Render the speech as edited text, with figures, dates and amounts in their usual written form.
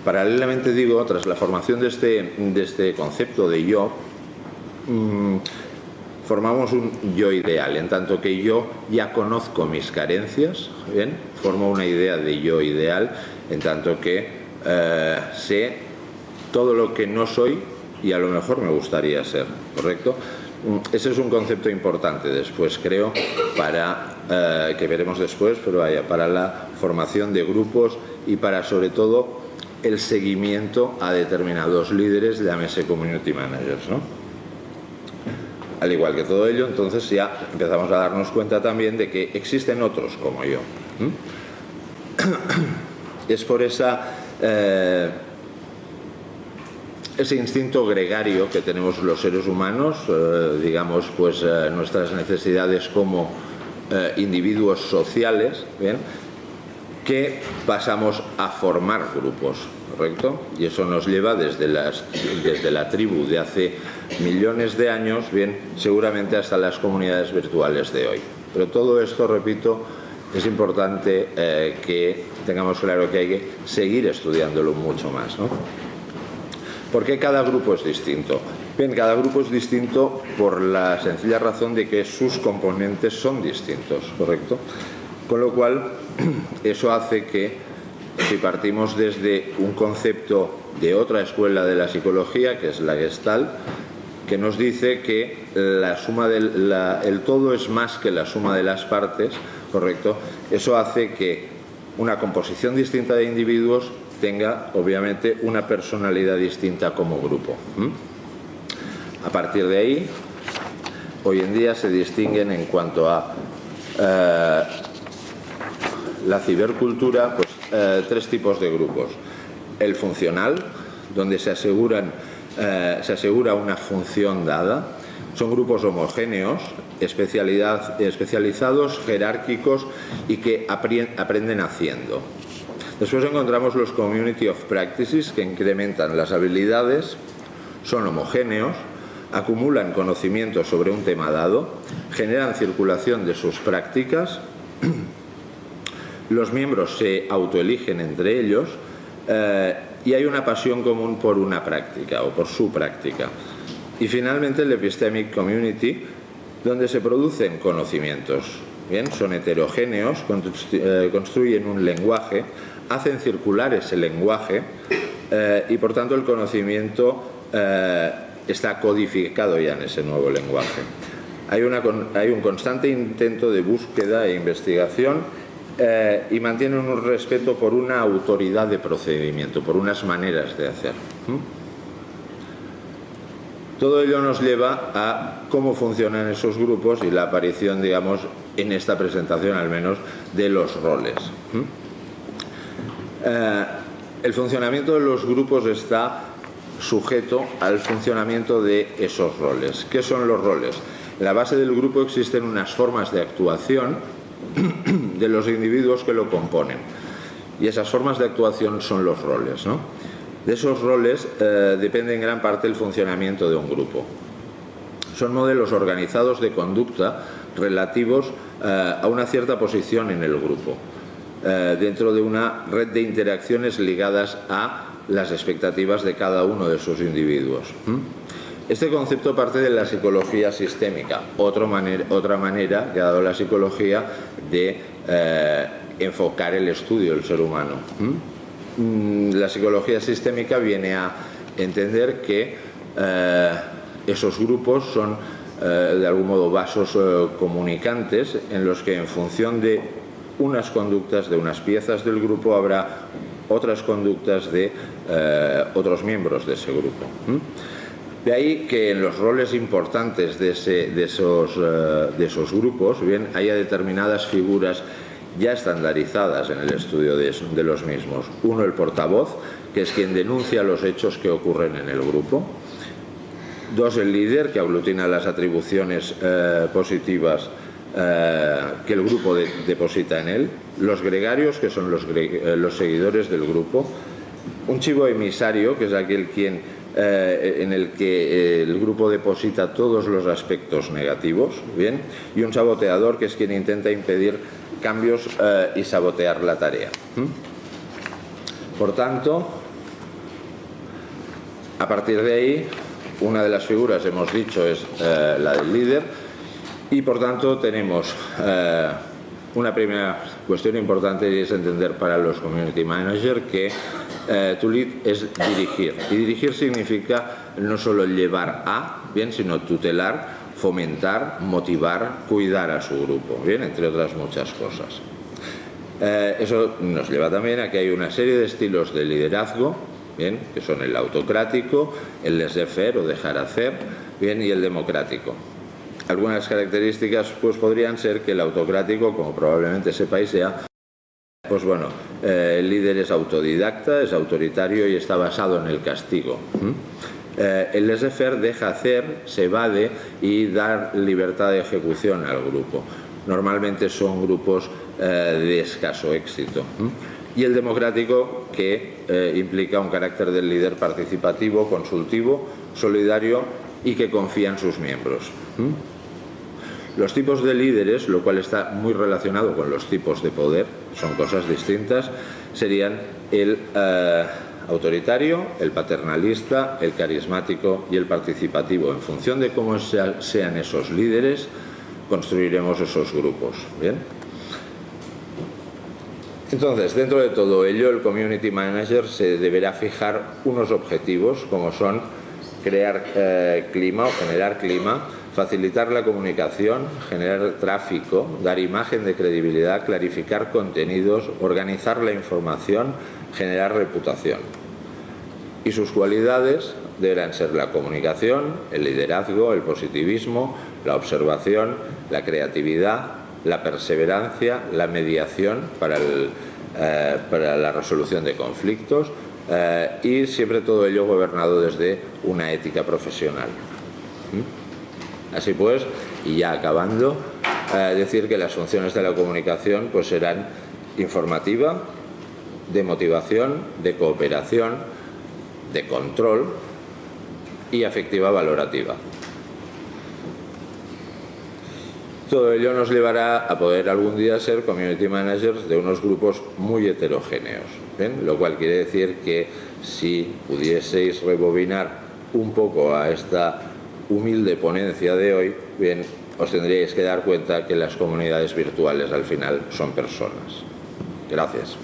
Paralelamente, digo, tras la formación de este concepto de yo, formamos un yo ideal, en tanto que yo ya conozco mis carencias, ¿bien? Formo una idea de yo ideal, en tanto que sé todo lo que no soy y a lo mejor me gustaría ser, ¿correcto? Ese es un concepto importante después, creo, para que veremos después, pero vaya, para la formación de grupos y para, sobre todo, el seguimiento a determinados líderes, llámese community managers, ¿no? Al igual que todo ello, entonces ya empezamos a darnos cuenta también de que existen otros como yo. Es por ese instinto gregario que tenemos los seres humanos, digamos, pues nuestras necesidades como individuos sociales, ¿bien?, que pasamos a formar grupos, ¿correcto? Y eso nos lleva desde la tribu de hace millones de años, bien, seguramente hasta las comunidades virtuales de hoy. Pero todo esto, repito, es importante que tengamos claro que hay que seguir estudiándolo mucho más, ¿no? ¿Por qué cada grupo es distinto? Bien, cada grupo es distinto por la sencilla razón de que sus componentes son distintos, ¿correcto? Con lo cual, eso hace que, si partimos desde un concepto de otra escuela de la psicología, que es la Gestalt, que nos dice que el todo es más que la suma de las partes, ¿correcto? Eso hace que una composición distinta de individuos tenga, obviamente, una personalidad distinta como grupo. A partir de ahí, hoy en día se distinguen en cuanto a la cibercultura, pues tres tipos de grupos. El funcional, donde se asegura una función dada. Son grupos homogéneos, especializados, jerárquicos y que aprenden haciendo. Después encontramos los Community of Practices, que incrementan las habilidades, son homogéneos, acumulan conocimientos sobre un tema dado, generan circulación de sus prácticas. Los miembros se autoeligen entre ellos y hay una pasión común por una práctica o por su práctica. Y finalmente el Epistemic Community, donde se producen conocimientos. Bien, son heterogéneos, construyen un lenguaje, hacen circular ese lenguaje y por tanto el conocimiento está codificado ya en ese nuevo lenguaje. Hay un constante intento de búsqueda e investigación y mantienen un respeto por una autoridad de procedimiento, por unas maneras de hacer. Todo ello nos lleva a cómo funcionan esos grupos y la aparición, digamos, en esta presentación al menos, de los roles. El funcionamiento de los grupos está sujeto al funcionamiento de esos roles. ¿Qué son los roles? En la base del grupo existen unas formas de actuación de los individuos que lo componen. Y esas formas de actuación son los roles, ¿no? De esos roles depende en gran parte el funcionamiento de un grupo. Son modelos organizados de conducta relativos a una cierta posición en el grupo, dentro de una red de interacciones ligadas a las expectativas de cada uno de sus individuos. Este concepto parte de la psicología sistémica, otra manera que ha dado la psicología de enfocar el estudio del ser humano. La psicología sistémica viene a entender que esos grupos son de algún modo vasos comunicantes en los que en función de unas conductas de unas piezas del grupo habrá otras conductas de otros miembros de ese grupo. De ahí que en los roles importantes de esos grupos, bien, haya determinadas figuras ya estandarizadas en el estudio de los mismos. Uno, el portavoz, que es quien denuncia los hechos que ocurren en el grupo. Dos, el líder, que aglutina las atribuciones positivas que el grupo deposita en él. Los gregarios, que son los seguidores del grupo. Un chivo emisario, que es aquel en el que el grupo deposita todos los aspectos negativos, ¿bien? Y un saboteador, que es quien intenta impedir cambios y sabotear la tarea. Por tanto, a partir de ahí, una de las figuras, hemos dicho, es la del líder, y por tanto tenemos una primera cuestión importante, y es entender para los community managers que to lead es dirigir, y dirigir significa no solo llevar a, bien, sino tutelar, fomentar, motivar, cuidar a su grupo, bien, entre otras muchas cosas. Eso nos lleva también a que hay una serie de estilos de liderazgo, bien, que son el autocrático, el laissez-faire o dejar hacer, bien, y el democrático. Algunas características pues podrían ser que el autocrático, como probablemente sepáis ya, pues bueno, el líder es autodidacta, es autoritario y está basado en el castigo. El laissez-faire deja hacer, se evade y da libertad de ejecución al grupo. Normalmente son grupos de escaso éxito. Y el democrático, que implica un carácter del líder participativo, consultivo, solidario y que confía en sus miembros. Los tipos de líderes, lo cual está muy relacionado con los tipos de poder, son cosas distintas, serían el autoritario, el paternalista, el carismático y el participativo. En función de cómo sean esos líderes, construiremos esos grupos. ¿Bien? Entonces, dentro de todo ello, el community manager se deberá fijar unos objetivos, como son crear clima o generar clima, facilitar la comunicación, generar tráfico, dar imagen de credibilidad, clarificar contenidos, organizar la información, generar reputación. Y sus cualidades deberán ser la comunicación, el liderazgo, el positivismo, la observación, la creatividad, la perseverancia, la mediación para la resolución de conflictos y siempre todo ello gobernado desde una ética profesional. Así pues, y ya acabando, decir que las funciones de la comunicación pues serán informativa, de motivación, de cooperación, de control y afectiva valorativa. Todo ello nos llevará a poder algún día ser community managers de unos grupos muy heterogéneos, ¿bien? Lo cual quiere decir que si pudieseis rebobinar un poco a esta humilde ponencia de hoy, bien, os tendríais que dar cuenta que las comunidades virtuales al final son personas. Gracias.